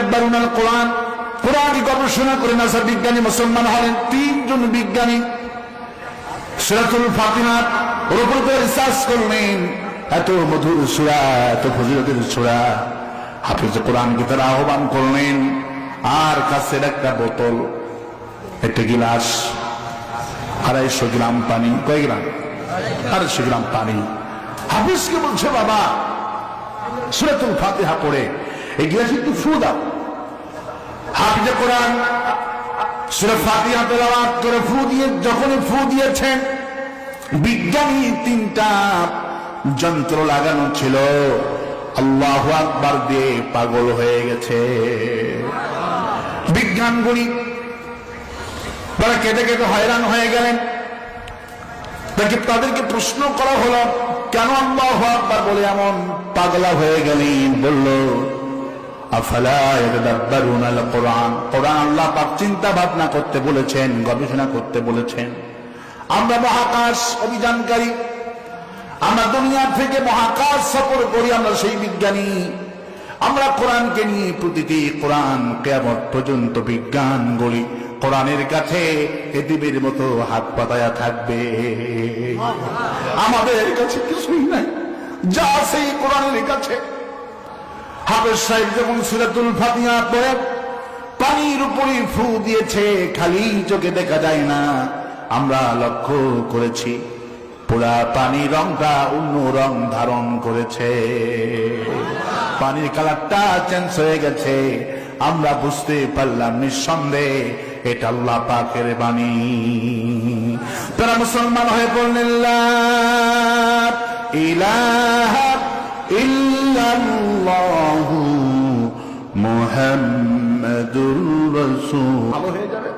ইয়াতাদাব্বারুনাল কোরআন, কোরআনকে গবেষণা করে নাসা বিজ্ঞানী মুসলমান হলেন তিনজন বিজ্ঞানী। সূরাতুল ফাতিহার উপর রিসার্চ করলেন, এত মধুর সূরা, এত ফজিলতের সূরা, হাফেজ কোরআনকে তারা আহ্বান করলেন। আর কাছের একটা বোতল, একটা গিলাস, 250 গ্রাম পানি, কয় গ্রাম? 250 গ্রাম পানি। হাফেজকে বলছে, বাবা সূরাতুল ফাতিহা পড়ে এই গিলাসে একটু ফু দাও। হাফেজ কোরআন সূরা ফাতিহা তেলাওয়াত করে ফু দিয়ে যখনই ফু দিয়েছেন, বিজ্ঞানী 3টা যন্ত্র লাগানো ছিল, আল্লাহু আকবার দিয়ে পাগল হয়ে গেছে। বিজ্ঞানগুলি তারা কেটে কেটে হয়রান হয়ে গেলেন। তাদেরকে প্রশ্ন করা হলো, কেন আল্লাহু আকবার বলে এমন পাগলা হয়ে গেলেন? বলল, আফালা ইয়াতাদাব্বারুনাল কোরআন, কোরআন আল্লাহ পাক চিন্তা ভাবনা করতে বলেছেন, গবেষণা করতে বলেছেন। আমরা মহাকাশ অভিযানকারী, আমরা দুনিয়া থেকে মহাকাশ সফর করি, আমরা সেই বিজ্ঞানী। আমরা কোরআনকে নিয়ে প্রতিটি কোরআন কিয়ামত পর্যন্ত বিজ্ঞান গড়ি, কোরআনের কাছে এতিমের মতো হাত পাতায়া থাকবে। আমাদের কাছে কিছুই নাই, যা সেই কোরআনের কাছে। হাফেজ সাহেব যখন সূরাতুল ফাতিহা পড়ে পানির উপরে ফু দিয়েছে, খালি চোখে দেখা যায় না, আমরা লক্ষ্য করেছি পুরা পানির রংটা অন্য রং ধারণ করেছে, পানির কালারটা চেঞ্জ হয়ে গেছে। আমরা বুঝতে পারলাম নিঃসন্দেহে এটা আল্লাহ পাকের বাণী। তারা মুসলমান হয়ে পড়লেন, লা ইলাহা ইল্লাল্লাহু মুহাম্মাদুর রাসূল। ভালো হয়ে যাবে।